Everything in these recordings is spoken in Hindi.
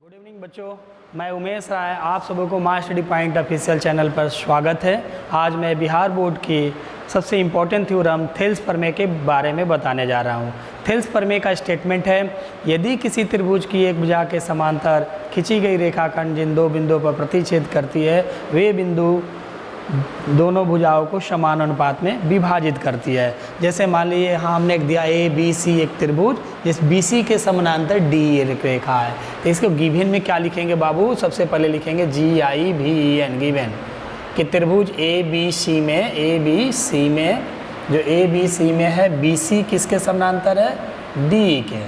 गुड इवनिंग बच्चों, मैं उमेश राय, आप सबों को my study point official channel पर स्वागत है। आज मैं बिहार बोर्ड की सबसे इम्पोर्टेंट थ्योरम थेल्स प्रमेय के बारे में बताने जा रहा हूँ। थेल्स प्रमेय का स्टेटमेंट है, यदि किसी त्रिभुज की एक भुजा के समांतर खींची गई रेखाखंड जिन दो बिंदुओं पर प्रतिच्छेद करती है, वे बिंदु दोनों भुजाओं को समान अनुपात में विभाजित करती है। जैसे मान लीजिए यहाँ हमने एक दिया ए बी सी एक त्रिभुज, जिस बी सी के समानांतर डी एक रेखा है, तो इसको गिवन में क्या लिखेंगे बाबू? सबसे पहले लिखेंगे GIVEN, गिवन कि त्रिभुज ए बी सी में जो ए बी सी में है, बी सी किसके समानांतर है? डी के।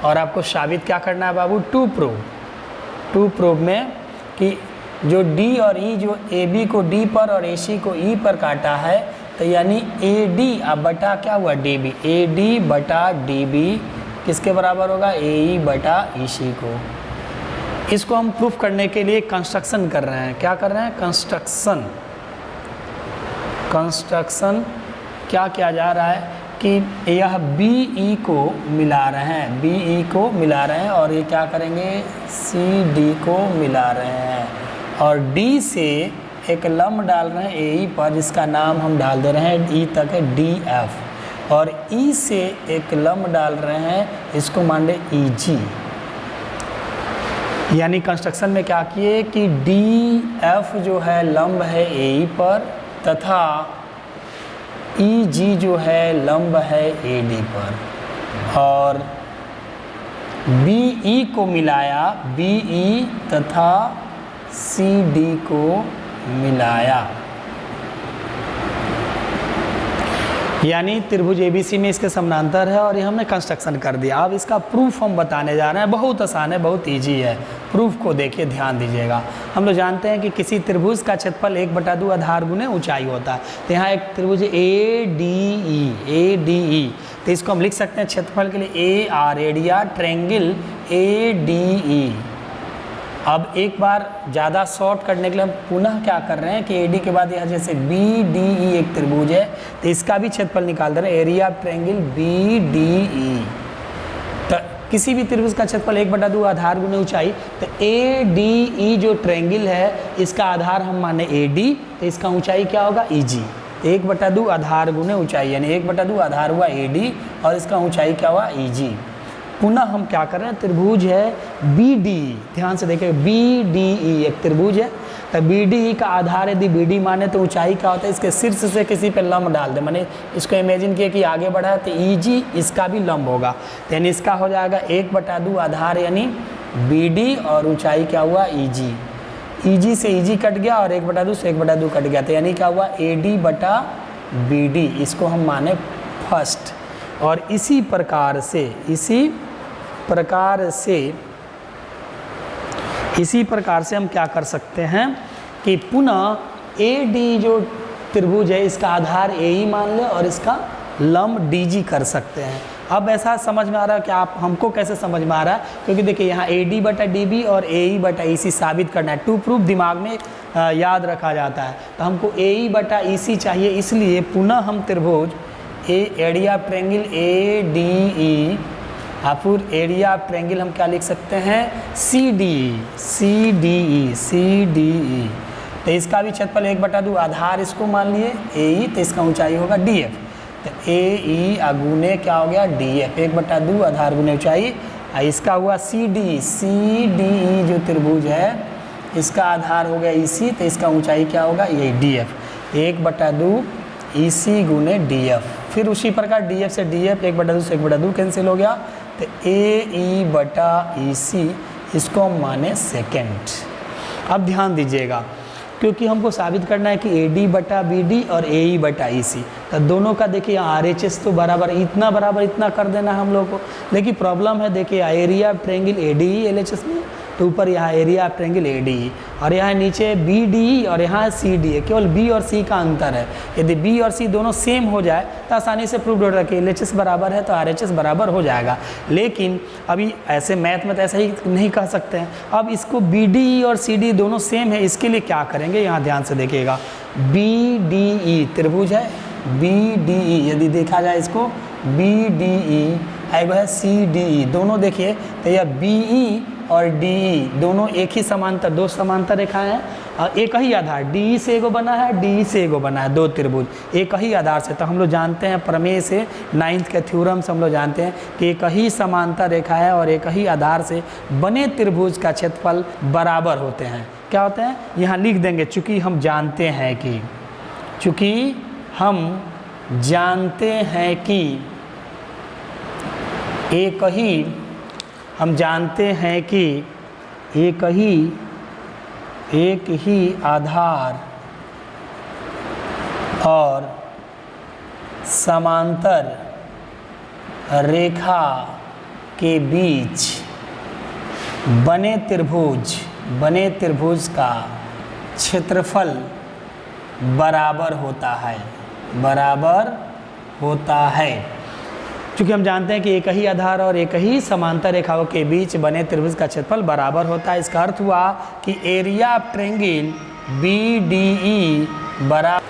और आपको साबित क्या करना है बाबू? टू प्रूव में कि जो डी और ई, जो ए बी को डी पर और ए सी को ई पर काटा है, तो यानी ए डी अब बटा क्या हुआ? D B. ए डी बटा डी बी किसके बराबर होगा? ए ई बटा ई सी को। इसको हम प्रूफ करने के लिए कंस्ट्रक्शन कर रहे हैं। क्या कर रहे हैं? कंस्ट्रक्शन क्या किया जा रहा है कि यह बी ई को मिला रहे हैं, और ये क्या करेंगे? सी डी को मिला रहे हैं, और D से एक लंब डाल रहे हैं ए पर, जिसका नाम हम डाल दे रहे हैं E तक है DF, और E से एक लंब डाल रहे हैं, इसको मान ले EG। यानी कंस्ट्रक्शन में क्या किए कि DF जो है लंब है ए पर, तथा EG जो है लंब है AD पर, और BE को मिलाया, BE तथा CD को मिलाया। यानी त्रिभुज ABC में इसके समानांतर है, और ये हमने कंस्ट्रक्शन कर दिया। अब इसका प्रूफ हम बताने जा रहे हैं। बहुत आसान है, बहुत इजी है। प्रूफ को देखिए, ध्यान दीजिएगा। हम लोग जानते हैं कि किसी त्रिभुज का क्षेत्रफल 1/2 आधार गुने ऊंचाई होता है। तो यहाँ एक त्रिभुज ADE, तो इसको हम लिख सकते हैं क्षेत्रफल के लिए AR, एरिया ट्रायंगल ADE। अब एक बार ज़्यादा शॉर्ट करने के लिए हम पुनः क्या कर रहे हैं कि AD के बाद यहाँ जैसे BDE एक त्रिभुज है, तो इसका भी क्षेत्रफल निकाल दे रहे हैं, एरिया ट्रायंगल BDE। तो किसी भी त्रिभुज का क्षेत्रफल 1/2 आधार गुने ऊंचाई, तो ADE जो ट्रायंगल है, इसका आधार हम माने AD, तो इसका ऊंचाई क्या होगा? EG। 1/2 आधार गुने ऊंचाई, यानी 1/2 आधार हुआ AD, और इसका ऊंचाई क्या हुआ? EG। पुनः हम क्या कर रहे हैं? त्रिभुज है BDE, ध्यान से देखिए, BDE एक त्रिभुज है, तो BDE का आधार यदि BD माने तो ऊंचाई क्या होता है? इसके शीर्ष से किसी पे लंब डाल दे, माने इसको इमेजिन किए कि आगे बढ़ा है, तो EG इसका भी लंब होगा, तो यानी इसका हो जाएगा 1/2 आधार यानी BD, और ऊंचाई क्या हुआ? EG। EG से EG कट गया, और 1/2 से 1/2 कट गया, तो यानी क्या हुआ? AD बटा BD। इसको हम माने फर्स्ट। और इसी प्रकार से हम क्या कर सकते हैं कि पुनः AD जो त्रिभुज है, इसका आधार AE मान ले, और इसका लंब DG कर सकते हैं। अब ऐसा समझ में आ रहा है कि आप हमको कैसे समझ में आ रहा है? क्योंकि देखिए यहाँ AD बटा DB और AE बटा EC साबित करना है। टू प्रूफ दिमाग में याद रखा जाता है, तो हमको AE बटा EC चाहिए। इसलिए पुनः हम त्रिभुज एरिया ट्रायंगल ADE, फिर एरिया ट्रायंगल हम क्या लिख सकते हैं? CDE। तो इसका भी क्षेत्रफल 1/2 आधार इसको मान लिए AE, तो इसका ऊंचाई होगा DF। तो AE गुने क्या हो गया? DF। 1/2 आधार गुने ऊंचाई, इसका हुआ CDE जो त्रिभुज है, इसका आधार हो गया EC, तो इसका ऊंचाई क्या होगा? ये DF। 1/2 EC गुने DF। फिर उसी प्रकार DF से DF, 1/2 से 1/2 कैंसिल हो गया, तो AE बटा EC, इसको हम माने सेकेंड। अब ध्यान दीजिएगा, क्योंकि हमको साबित करना है कि AD बटा BD और AE बटा EC, तो दोनों का देखिए RHS तो बराबर इतना कर देना हम लोग को। लेकिन प्रॉब्लम है, देखिए एरिया ट्रायंगल ADE LHS में, तो ऊपर यहाँ एरिया ट्रायंगल ADE, और यहाँ नीचे BDE और यहाँ CDE, केवल B और C का अंतर है। यदि B और C दोनों सेम हो जाए तो आसानी से प्रूव हो रहा है कि LHS बराबर है, तो RHS बराबर हो जाएगा। लेकिन अभी ऐसे मैथ में तो ऐसा ही नहीं कह सकते हैं। अब इसको BDE और CDE दोनों सेम है, इसके लिए क्या करेंगे? यहाँ ध्यान से देखिएगा, BDE त्रिभुज है BDE, यदि देखा जाए इसको BDE, है CDE, दोनों देखिए, तो यह BE और डी दोनों एक ही समांतर, दो समांतर रेखाएं हैं और एक ही आधार, डी से एगो बना है, डी से एगो बना है, दो त्रिभुज एक ही आधार से। तो हम लोग जानते हैं प्रमेय से, 9th के थ्योरम से हम लोग जानते हैं कि एक ही समांतर रेखा है और एक ही आधार से बने त्रिभुज का क्षेत्रफल बराबर होते हैं। क्या होते हैं यहाँ लिख देंगे, चूँकि हम जानते हैं कि एक ही आधार और समांतर रेखा के बीच बने त्रिभुज का क्षेत्रफल बराबर होता है। क्योंकि हम जानते हैं कि एक ही आधार और एक ही समांतर रेखाओं के बीच बने त्रिभुज का क्षेत्रफल बराबर होता है। इसका अर्थ हुआ कि एरिया ऑफ ट्रायंगल BDE बराबर,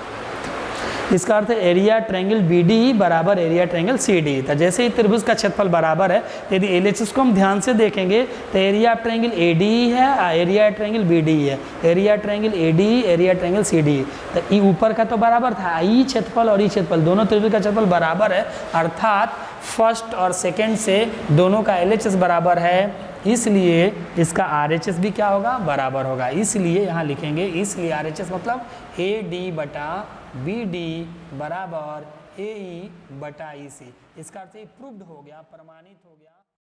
इसका अर्थ है एरिया ट्रायंगल BDE बराबर एरिया ट्रायंगल CD। तो जैसे ही त्रिभुज का क्षेत्रफल बराबर है, तो यदि LHS को हम ध्यान से देखेंगे तो एरिया ट्रायंगल ADE है, एरिया ट्रायंगल BDE है, area triangle ADE, area triangle CD। तो ई ऊपर का तो बराबर था, ई क्षेत्रफल और ई क्षेत्रफल दोनों त्रिभुज का क्षेत्रफल बराबर है, अर्थात फर्स्ट और सेकेंड से दोनों का LHS बराबर है, इसलिए इसका RHS भी क्या होगा, बराबर होगा। इसलिए यहाँ लिखेंगे, इसलिए RHS मतलब AD बटा BD बराबर AE बटा EC। इसका अर्थ प्रूव्ड हो गया, प्रमाणित हो गया।